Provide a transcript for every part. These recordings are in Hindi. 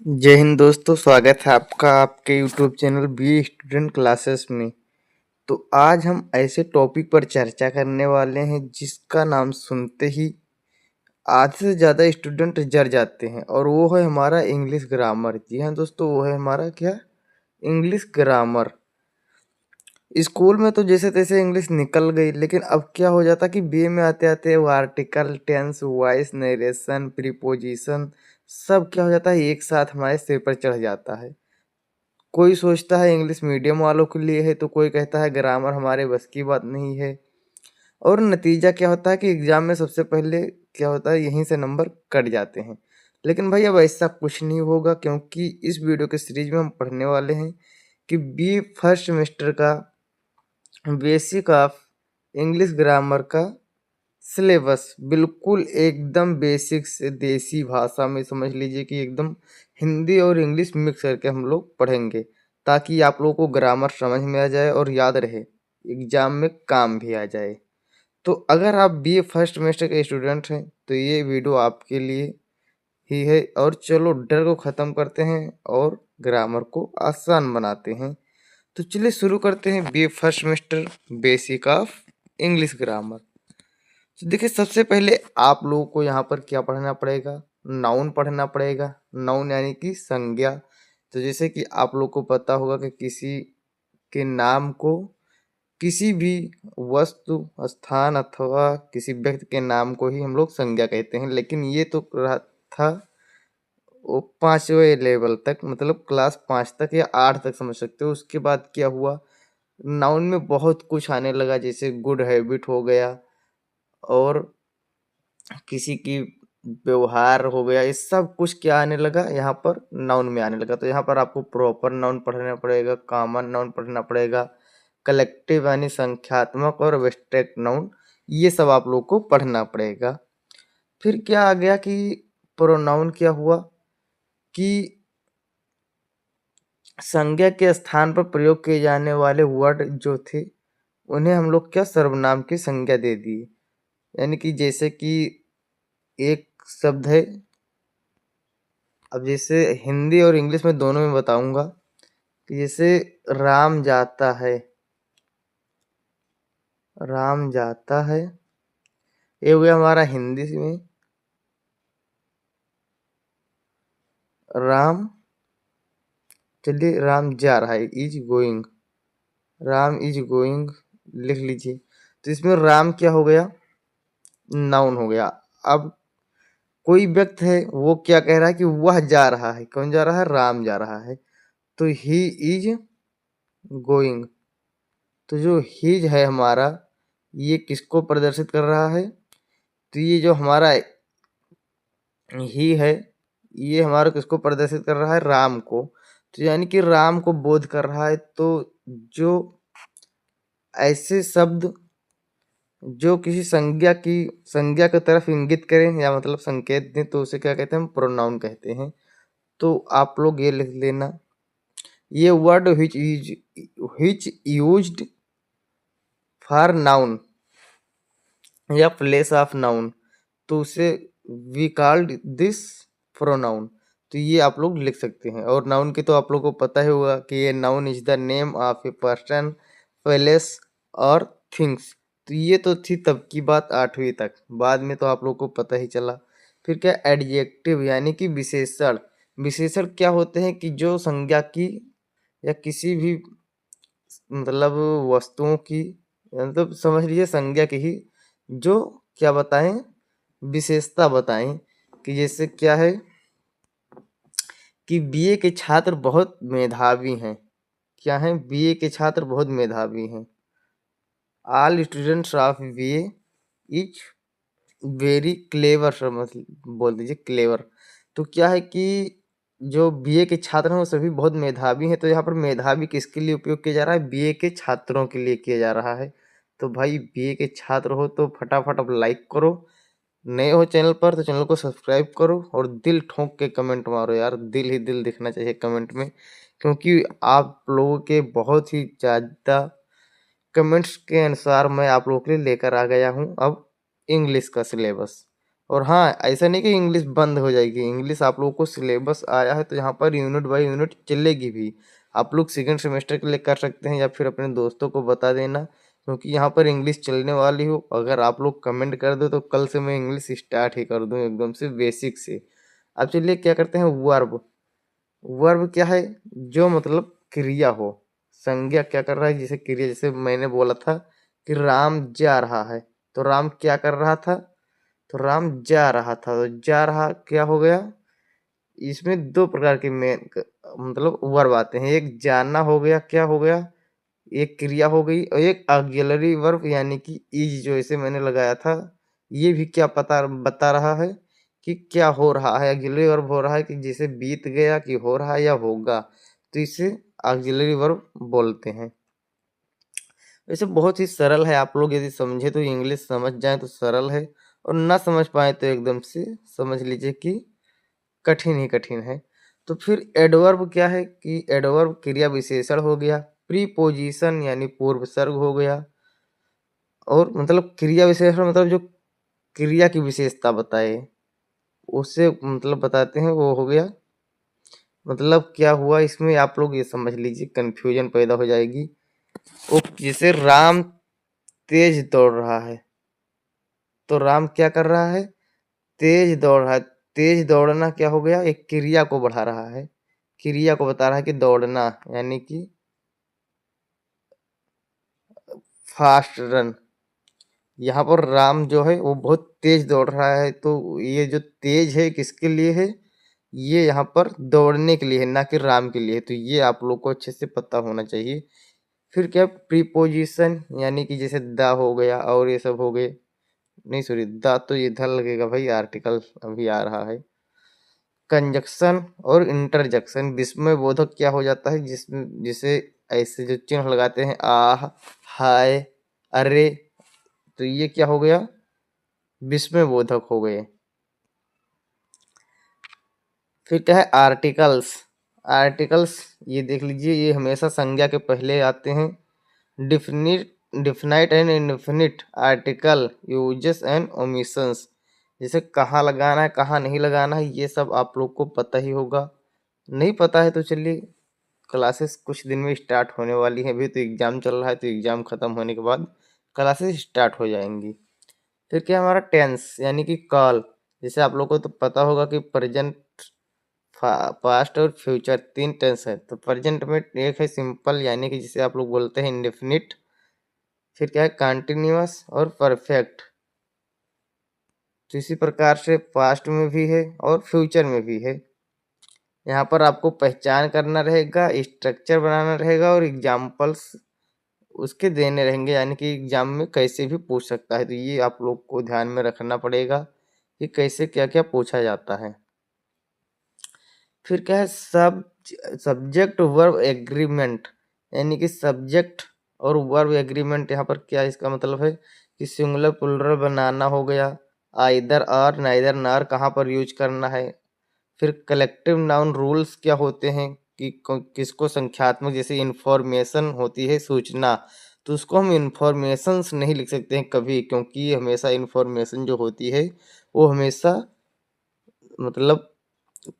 जय हिंद दोस्तों, स्वागत है आपका आपके YouTube channel B student classes में। तो आज हम ऐसे टॉपिक पर चर्चा करने वाले हैं जिसका नाम सुनते ही आधे से ज़्यादा स्टूडेंट जर जाते हैं, और वो है हमारा इंग्लिश ग्रामर। जी हाँ दोस्तों, वो है हमारा क्या, इंग्लिश ग्रामर। स्कूल में तो जैसे तैसे इंग्लिश निकल गई, लेकिन अब क्या हो जाता कि बीए में आते आते वो article, tense, voice, narration, preposition सब क्या हो जाता है, एक साथ हमारे सिर पर चढ़ जाता है। कोई सोचता है इंग्लिश मीडियम वालों के लिए है, तो कोई कहता है ग्रामर हमारे बस की बात नहीं है। और नतीजा क्या होता है कि एग्जाम में सबसे पहले क्या होता है, यहीं से नंबर कट जाते हैं। लेकिन भाई अब ऐसा कुछ नहीं होगा, क्योंकि इस वीडियो के सीरीज में हम पढ़ने वाले हैं कि बी फर्स्ट सेमेस्टर का बेसिक ऑफ इंग्लिश ग्रामर का सिलेबस बिल्कुल एकदम बेसिक से देसी भाषा में, समझ लीजिए कि एकदम हिंदी और इंग्लिश मिक्स करके हम लोग पढ़ेंगे, ताकि आप लोगों को ग्रामर समझ में आ जाए और याद रहे, एग्जाम में काम भी आ जाए। तो अगर आप बीए फर्स्ट सेमेस्टर के स्टूडेंट हैं तो ये वीडियो आपके लिए ही है। और चलो डर को ख़त्म करते हैं और ग्रामर को आसान बनाते हैं। तो चलिए शुरू करते हैं BA first semester basic of English grammar. तो देखिए, सबसे पहले आप लोगों को यहाँ पर क्या पढ़ना पड़ेगा, नाउन पढ़ना पड़ेगा। नाउन यानी कि संज्ञा। तो जैसे कि आप लोग को पता होगा कि किसी के नाम को, किसी भी वस्तु, स्थान अथवा किसी व्यक्ति के नाम को ही हम लोग संज्ञा कहते हैं। लेकिन ये तो रहा था वो पांचवे लेवल तक, मतलब क्लास 5 तक या 8 तक समझ सकते हो। उसके बाद क्या हुआ, नाउन में बहुत कुछ आने लगा, जैसे गुड हैबिट हो गया, और किसी की व्यवहार हो गया। ये सब कुछ क्या आने लगा, यहाँ पर नाउन में आने लगा। तो यहाँ पर आपको प्रॉपर नाउन पढ़ना पड़ेगा, कॉमन नाउन पढ़ना पड़ेगा, कलेक्टिव यानी संख्यात्मक, और एब्स्ट्रैक्ट नाउन, ये सब आप लोग को पढ़ना पड़ेगा। फिर क्या आ गया कि प्रोनाउन क्या हुआ कि संज्ञा के स्थान पर प्रयोग किए जाने वाले वर्ड जो थे, उन्हें हम लोग क्या सर्वनाम की संज्ञा दे दी। यानी कि जैसे कि एक शब्द है, अब जैसे हिंदी और इंग्लिश में दोनों में बताऊंगा कि जैसे राम जाता है, राम जाता है, ये हो गया हमारा हिंदी में। राम, चलिए राम जा रहा है, is going, Ram is going लिख लीजिए। तो इसमें राम क्या हो गया, नाउन हो गया। अब कोई व्यक्ति है, वो क्या कह रहा है कि वह जा रहा है, कौन जा रहा है, राम जा रहा है, तो ही इज गोइंग। तो जो हिज है हमारा, ये किसको प्रदर्शित कर रहा है, तो ये जो हमारा ही है, ये हमारा किसको प्रदर्शित कर रहा है, राम को। तो यानी कि राम को बोध कर रहा है। तो जो ऐसे शब्द जो किसी संज्ञा की तरफ इंगित करें या मतलब संकेत दें, तो उसे क्या कहते हैं, हम प्रोनाउन कहते हैं। तो आप लोग ये लिख लेना, ये word which used for noun या प्लेस ऑफ नाउन, तो उसे वी कॉल्ड दिस प्रोनाउन। तो ये आप लोग लिख सकते हैं। और नाउन की तो आप लोग को पता ही होगा कि ये noun is the name of a person, place और थिंग्स। तो ये तो थी तब की बात 8वीं तक, बाद में तो आप लोग को पता ही चला। फिर क्या, एडजेक्टिव यानी कि विशेषण। विशेषण क्या होते हैं कि जो संज्ञा की या किसी भी मतलब वस्तुओं की, मतलब समझ लीजिए संज्ञा की ही, जो क्या बताएं, विशेषता बताएं। कि जैसे क्या है कि बीए के छात्र बहुत मेधावी हैं। क्या हैं, बीए के छात्र बहुत मेधावी हैं। All students of BA is very clever, समझ बोल दीजिए क्लेवर। तो क्या है कि जो बीए के छात्र हैं वो सभी बहुत मेधावी हैं। तो यहाँ पर मेधावी किसके लिए उपयोग किया जा रहा है, बीए के छात्रों के लिए किया जा रहा है। तो भाई बीए के छात्र हो तो फटाफट अब लाइक करो, नए हो चैनल पर तो चैनल को सब्सक्राइब करो, और दिल ठोक के कमेंट मारो यार, दिल ही दिल दिखना चाहिए कमेंट में, क्योंकि आप लोगों के बहुत ही ज़्यादा कमेंट्स के अनुसार मैं आप लोगों के लिए लेकर आ गया हूँ अब इंग्लिश का सिलेबस। और हाँ, ऐसा नहीं कि इंग्लिश बंद हो जाएगी, इंग्लिश आप लोगों को सिलेबस आया है तो यहाँ पर यूनिट बाय यूनिट चलेगी भी। आप लोग सेकंड सेमेस्टर के लिए कर सकते हैं या फिर अपने दोस्तों को बता देना, क्योंकि यहाँ पर इंग्लिश चलने वाली हो। अगर आप लोग कमेंट कर दो तो कल से मैं इंग्लिश स्टार्ट ही कर दूँ एकदम से बेसिक से। अब चलिए क्या करते हैं, वर्ब। वर्ब क्या है, जो मतलब क्रिया हो। संज्ञा क्या कर रहा है, जैसे क्रिया, जैसे मैंने बोला था कि राम जा रहा है, तो राम क्या कर रहा था, तो राम जा रहा था, तो जा रहा क्या हो गया। इसमें दो प्रकार के मेन मतलब वर्ब आते हैं, एक जाना हो गया, क्या हो गया, एक क्रिया हो गई, और एक ऑक्सिलरी वर्ब यानी कि इज, जो इसे मैंने लगाया था, ये भी क्या पता बता रहा है कि क्या हो रहा है। ऑक्सिलरी वर्ब हो रहा है कि जैसे बीत गया, कि हो रहा है या होगा, तो इसे ऑक्सिलरी वर्ब बोलते हैं। वैसे बहुत ही सरल है, आप लोग यदि समझे तो इंग्लिश समझ जाए तो सरल है, और ना समझ पाए तो एकदम से समझ लीजिए कि कठिन ही कठिन है। तो फिर एडवर्ब क्या है कि एडवर्ब क्रिया विशेषण हो गया, प्रीपोजिशन यानी पूर्व सर्ग हो गया, और मतलब क्रिया विशेषण मतलब जो क्रिया की विशेषता बताए उसे मतलब बताते हैं, वो हो गया। मतलब क्या हुआ इसमें, आप लोग ये समझ लीजिए, कंफ्यूजन पैदा हो जाएगी। वो जैसे राम तेज दौड़ रहा है, तो राम क्या कर रहा है, तेज दौड़ रहा है। तेज दौड़ना क्या हो गया, एक क्रिया को बढ़ा रहा है, क्रिया को बता रहा है कि दौड़ना, यानी कि फास्ट रन। यहाँ पर राम जो है वो बहुत तेज दौड़ रहा है, तो ये जो तेज है किसके लिए है, ये यहाँ पर दौड़ने के लिए है, ना कि राम के लिए। तो ये आप लोग को अच्छे से पता होना चाहिए। फिर क्या, प्रीपोजिशन यानी कि जैसे द हो गया और ये सब हो गए, नहीं सॉरी, द तो इधर लगेगा भाई, आर्टिकल अभी आ रहा है। कंजक्शन और इंटरजेक्शन, विस्मय बोधक क्या हो जाता है, जिसमें जिसे ऐसे जो चिन्ह लगाते हैं, आह, हाय, अरे, तो ये क्या हो गया, विस्मय बोधक हो गए। फिर क्या है, आर्टिकल्स। आर्टिकल्स ये देख लीजिए, ये हमेशा संज्ञा के पहले आते हैं। Definite definite and indefinite article uses and omissions, जैसे कहाँ लगाना है कहाँ नहीं लगाना है, ये सब आप लोग को पता ही होगा। नहीं पता है तो चलिए, क्लासेस कुछ दिन में स्टार्ट होने वाली हैं, अभी तो एग्ज़ाम चल रहा है, तो एग्ज़ाम ख़त्म होने के बाद क्लासेस स्टार्ट हो जाएंगी। फिर क्या, हमारा टेंस यानी कि काल, जैसे आप लोग को तो पता होगा कि प्रेजेंट, पास्ट और फ्यूचर तीन टेंस है। तो प्रेजेंट में एक है सिंपल यानी कि जिसे आप लोग बोलते हैं इंडेफिनिट। फिर क्या है, कंटिन्यूअस और परफेक्ट। तो इसी प्रकार से पास्ट में भी है और फ्यूचर में भी है। यहाँ पर आपको पहचान करना रहेगा, स्ट्रक्चर बनाना रहेगा, और एग्जाम्पल्स उसके देने रहेंगे, यानी कि एग्जाम में कैसे भी पूछ सकता है। तो ये आप लोग को ध्यान में रखना पड़ेगा कि कैसे क्या क्या पूछा जाता है। फिर क्या है, सब्जेक्ट वर्ब एग्रीमेंट, यानी कि सब्जेक्ट और वर्ब एग्रीमेंट। यहाँ पर क्या इसका मतलब है कि सिंगुलर प्लुरल बनाना हो गया, आइदर आर नाइदर नार कहाँ पर यूज करना है। फिर कलेक्टिव नाउन रूल्स क्या होते हैं कि किसको संख्यात्मक, जैसे इंफॉर्मेशन होती है सूचना, तो उसको हम इंफॉर्मेशंस नहीं लिख सकते हैं कभी, क्योंकि हमेशा इंफॉर्मेशन जो होती है वो हमेशा मतलब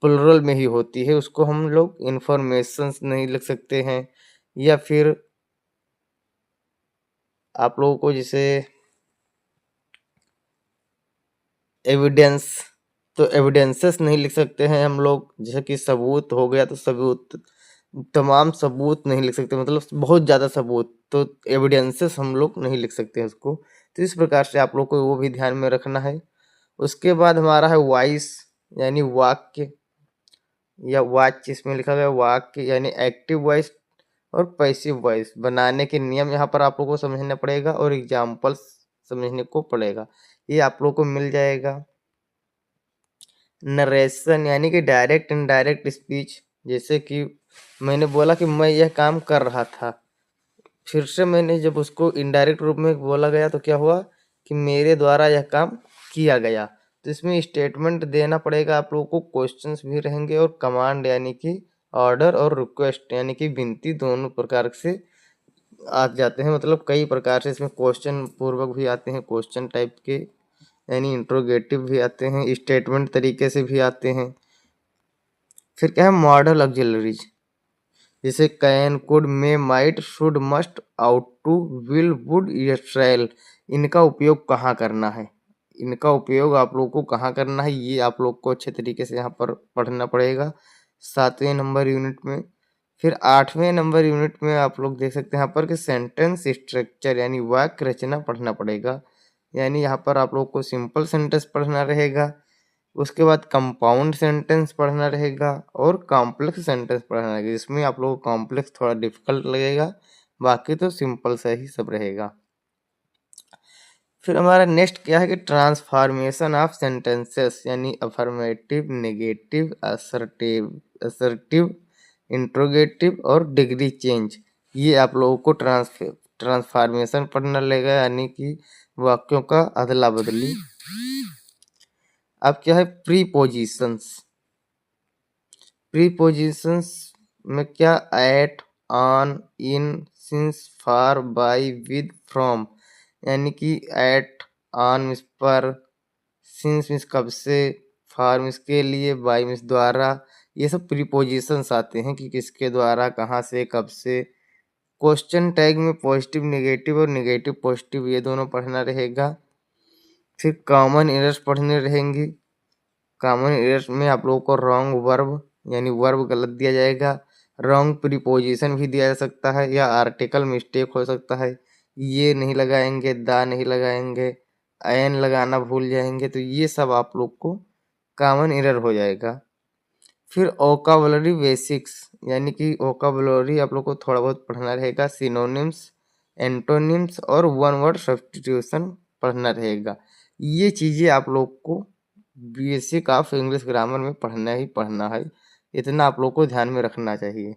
प्लुरल में ही होती है, उसको हम लोग इंफॉर्मेशंस नहीं लिख सकते हैं। या फिर आप लोगों को जैसे एविडेंस, तो एविडेंसेस नहीं लिख सकते हैं हम लोग, जैसे कि सबूत हो गया, तो सबूत, तमाम सबूत नहीं लिख सकते, मतलब बहुत ज़्यादा सबूत, तो एविडेंसेस हम लोग नहीं लिख सकते हैं उसको। तो इस प्रकार से आप लोग को वो भी ध्यान में रखना है। उसके बाद हमारा है वॉइस यानी वाक्य, या वाच्य इसमें लिखा गया, वाक्य यानी एक्टिव वॉइस और पैसिव वॉइस बनाने के नियम यहाँ पर आप लोगों को समझना पड़ेगा, और एग्जाम्पल्स समझने को पड़ेगा, ये आप लोग को मिल जाएगा। नरेशन यानी कि डायरेक्ट इनडायरेक्ट स्पीच, जैसे कि मैंने बोला कि मैं यह काम कर रहा था, फिर से मैंने जब उसको इनडायरेक्ट रूप में बोला गया तो क्या हुआ कि मेरे द्वारा यह काम किया गया। तो इसमें स्टेटमेंट देना पड़ेगा आप लोगों को, क्वेश्चंस भी रहेंगे, और कमांड यानी कि ऑर्डर, और रिक्वेस्ट यानी कि विनती, दोनों प्रकार से आ जाते हैं। मतलब कई प्रकार से इसमें क्वेश्चन पूर्वक भी आते हैं, क्वेश्चन टाइप के, यानी इंट्रोगेटिव भी आते हैं, स्टेटमेंट तरीके से भी आते हैं। फिर क्या है मॉडल ऑक्सिलरीज, जैसे can, could, may, might, should, must, ought to, will, would, shall. इनका उपयोग कहाँ करना है, इनका उपयोग आप लोग को कहाँ करना है, ये आप लोग को अच्छे तरीके से यहाँ पर पढ़ना पड़ेगा 7वें नंबर यूनिट में। फिर 8वें नंबर यूनिट में आप लोग देख सकते हैं यहाँ पर कि सेंटेंस स्ट्रक्चर यानी वाक्य रचना पढ़ना पड़ेगा। यानी यहाँ पर आप लोग को सिंपल सेंटेंस पढ़ना रहेगा, उसके बाद कंपाउंड सेंटेंस पढ़ना रहेगा और कॉम्प्लेक्स सेंटेंस पढ़ना रहेगा, जिसमें आप लोगों को कॉम्प्लेक्स थोड़ा डिफिकल्ट लगेगा, बाकी तो सिंपल सा ही सब रहेगा। फिर हमारा नेक्स्ट क्या है कि ट्रांसफॉर्मेशन ऑफ सेंटेंसेस, यानी अफर्मेटिव, नेगेटिव, असर्टिव, इंट्रोगेटिव और डिग्री चेंज। ये आप लोगों को ट्रांसफॉर्मेशन पढ़ना लगेगा, यानी कि वाक्यों का अदला बदली। अब क्या है प्रीपोजिशंस, प्रीपोजिशंस में क्या at, on, in, since, for, by, with, from. यानी कि एट, ऑन मीन्स पर, सिंस मीन्स कब से, फॉर मीन्स के लिए, बाय मीन्स द्वारा। ये सब प्रीपोजिशंस आते हैं कि किसके द्वारा, कहाँ से, कब से। क्वेश्चन टैग में पॉजिटिव नेगेटिव और नेगेटिव पॉजिटिव ये दोनों पढ़ना रहेगा। फिर कॉमन एरर्स पढ़ने रहेंगी। कॉमन एरर्स में आप लोगों को रॉन्ग वर्ब यानी वर्ब गलत दिया जाएगा, रॉन्ग प्रीपोजिशन भी दिया जा सकता है, या आर्टिकल मिस्टेक हो सकता है, ये नहीं लगाएंगे, दा नहीं लगाएंगे, एन लगाना भूल जाएंगे, तो ये सब आप लोग को कॉमन एरर हो जाएगा। फिर वोकैबुलरी बेसिक्स, यानी कि वोकैबुलरी आप लोग को थोड़ा बहुत पढ़ना रहेगा, सिनोनिम्स, एंटोनिम्स और वन वर्ड सब्स्टिट्यूशन पढ़ना रहेगा। ये चीज़ें आप लोग को बेसिक ऑफ इंग्लिश ग्रामर में पढ़ना ही पढ़ना है, इतना आप लोग को ध्यान में रखना चाहिए।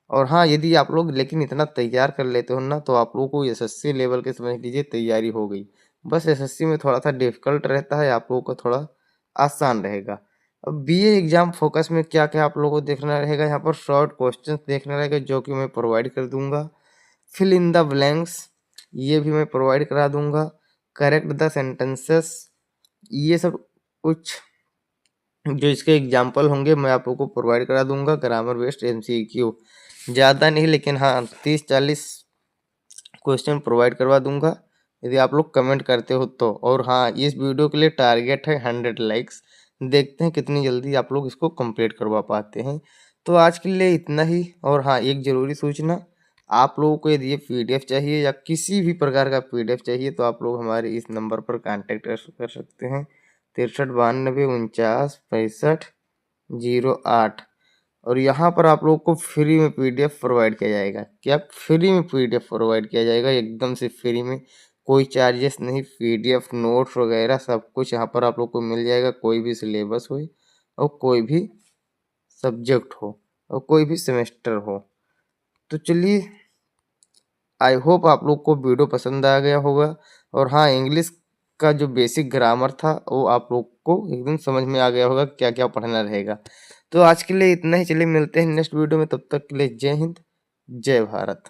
और हाँ, यदि आप लोग लेकिन इतना तैयार कर लेते हो ना, तो आप लोग को एसएससी लेवल के समझ लीजिए तैयारी हो गई। बस एसएससी में थोड़ा सा डिफिकल्ट रहता है, आप लोगों को थोड़ा आसान रहेगा। अब बीए एग्जाम फोकस में क्या क्या आप लोगों को देखना रहेगा, यहाँ पर शॉर्ट क्वेश्चंस देखना रहेगा जो कि मैं प्रोवाइड कर दूंगा। फिल इन द ब्लैंक्स ये भी मैं प्रोवाइड करा दूंगा। करेक्ट द सेंटेंसेस, ये सब कुछ जो इसके एग्जाम्पल होंगे मैं आप लोगों को प्रोवाइड करा दूंगा। ग्रामर बेस्ड एमसीक्यू ज़्यादा नहीं, लेकिन हाँ 30-40 क्वेश्चन प्रोवाइड करवा दूंगा यदि आप लोग कमेंट करते हो तो। और हाँ, इस वीडियो के लिए टारगेट है 100 लाइक्स, देखते हैं कितनी जल्दी आप लोग इसको कंप्लीट करवा पाते हैं। तो आज के लिए इतना ही। और हाँ, एक ज़रूरी सूचना, आप लोगों को यदि ये पीडीएफ चाहिए या किसी भी प्रकार का पीडीएफ चाहिए तो आप लोग हमारे इस नंबर पर कांटेक्ट कर सकते हैं 6392496508। और यहाँ पर आप लोग को फ्री में पीडीएफ प्रोवाइड किया जाएगा। क्या फ्री में पीडीएफ प्रोवाइड किया जाएगा, एकदम से फ्री में, कोई चार्जेस नहीं। पीडीएफ नोट्स वगैरह सब कुछ यहाँ पर आप लोग को मिल जाएगा, कोई भी सिलेबस हो और कोई भी सब्जेक्ट हो और कोई भी सेमेस्टर हो। तो चलिए, आई होप आप लोग को वीडियो पसंद आ गया होगा। और हाँ, इंग्लिश का जो बेसिक ग्रामर था वो आप लोग को एकदम समझ में आ गया होगा क्या क्या पढ़ना रहेगा। तो आज के लिए इतना ही, चलिए मिलते हैं नेक्स्ट वीडियो में, तब तक के लिए जय हिंद, जय भारत।